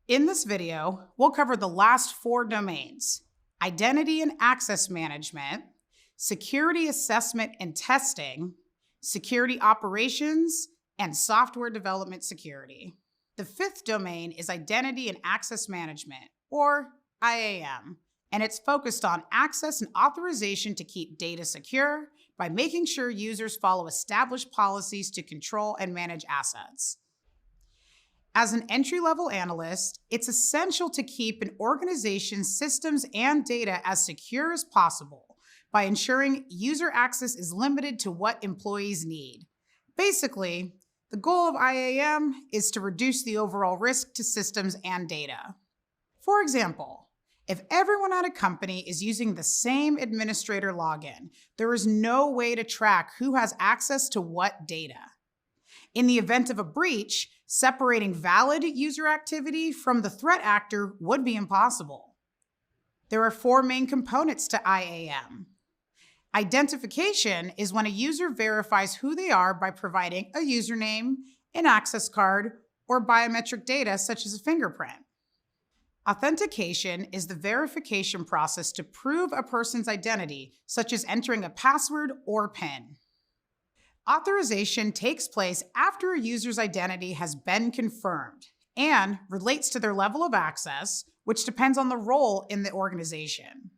In this video, we'll cover the last 4 domains: identity and access management, security assessment and testing, security operations, and software development security. The 5th domain is identity and access management, or IAM, and it's focused on access and authorization to keep data secure by making sure users follow established policies to control and manage assets. As an entry-level analyst, it's essential to keep an organization's systems and data as secure as possible by ensuring user access is limited to what employees need. Basically, the goal of IAM is to reduce the overall risk to systems and data. For example, if everyone at a company is using the same administrator login, there is no way to track who has access to what data. In the event of a breach, separating valid user activity from the threat actor would be impossible. There are 4 main components to IAM. Identification is when a user verifies who they are by providing a username, an access card, or biometric data such as a fingerprint. Authentication is the verification process to prove a person's identity, such as entering a password or PIN. Authorization takes place after a user's identity has been confirmed and relates to their level of access, which depends on the role in the organization.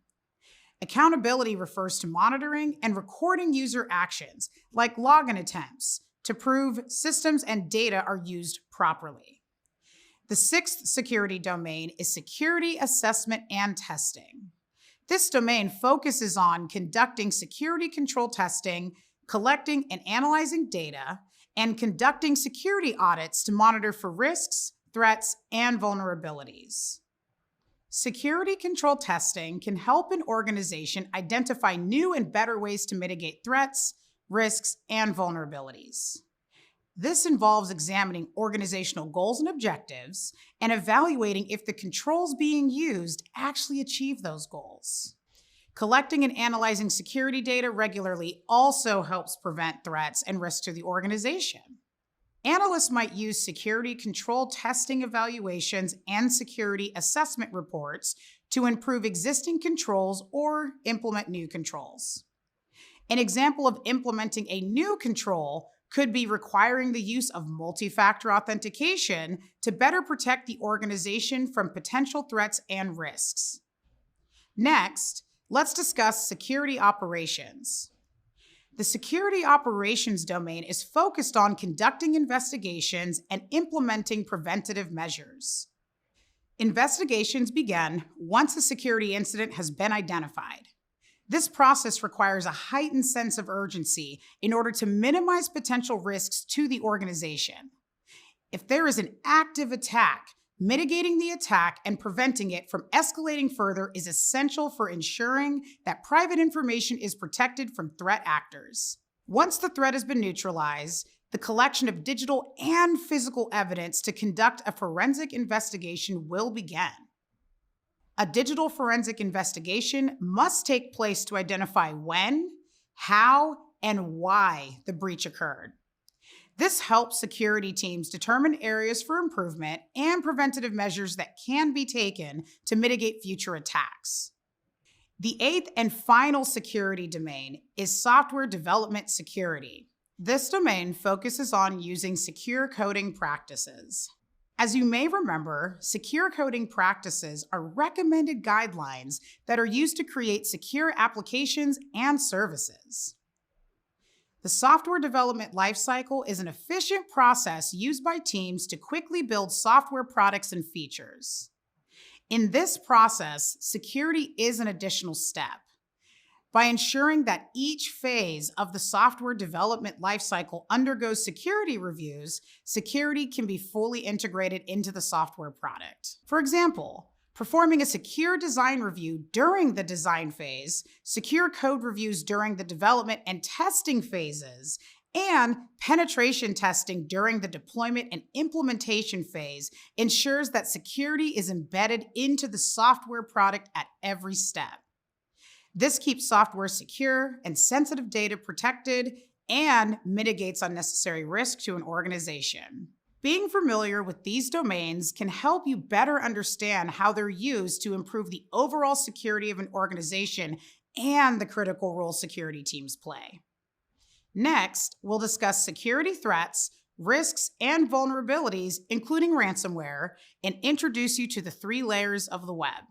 Accountability refers to monitoring and recording user actions, like login attempts, to prove systems and data are used properly. The 6th security domain is security assessment and testing. This domain focuses on conducting security control testing, collecting and analyzing data, and conducting security audits to monitor for risks, threats, and vulnerabilities. Security control testing can help an organization identify new and better ways to mitigate threats, risks, and vulnerabilities. This involves examining organizational goals and objectives and evaluating if the controls being used actually achieve those goals. Collecting and analyzing security data regularly also helps prevent threats and risks to the organization. Analysts might use security control testing evaluations and security assessment reports to improve existing controls or implement new controls. An example of implementing a new control could be requiring the use of multi-factor authentication to better protect the organization from potential threats and risks. Next, let's discuss security operations. The security operations domain is focused on conducting investigations and implementing preventative measures. Investigations begin once a security incident has been identified. This process requires a heightened sense of urgency in order to minimize potential risks to the organization. If there is an active attack, mitigating the attack and preventing it from escalating further is essential for ensuring that private information is protected from threat actors. Once the threat has been neutralized, the collection of digital and physical evidence to conduct a forensic investigation will begin. A digital forensic investigation must take place to identify when, how, and why the breach occurred. This helps security teams determine areas for improvement and preventative measures that can be taken to mitigate future attacks. The 8th and final security domain is software development security. This domain focuses on using secure coding practices. As you may remember, secure coding practices are recommended guidelines that are used to create secure applications and services. The software development lifecycle is an efficient process used by teams to quickly build software products and features. In this process, security is an additional step. By ensuring that each phase of the software development lifecycle undergoes security reviews, security can be fully integrated into the software product. For example, performing a secure design review during the design phase, secure code reviews during the development and testing phases, and penetration testing during the deployment and implementation phase ensures that security is embedded into the software product at every step. This keeps software secure and sensitive data protected and mitigates unnecessary risk to an organization. Being familiar with these domains can help you better understand how they're used to improve the overall security of an organization and the critical role security teams play. Next, we'll discuss security threats, risks, and vulnerabilities, including ransomware, and introduce you to the 3 layers of the web.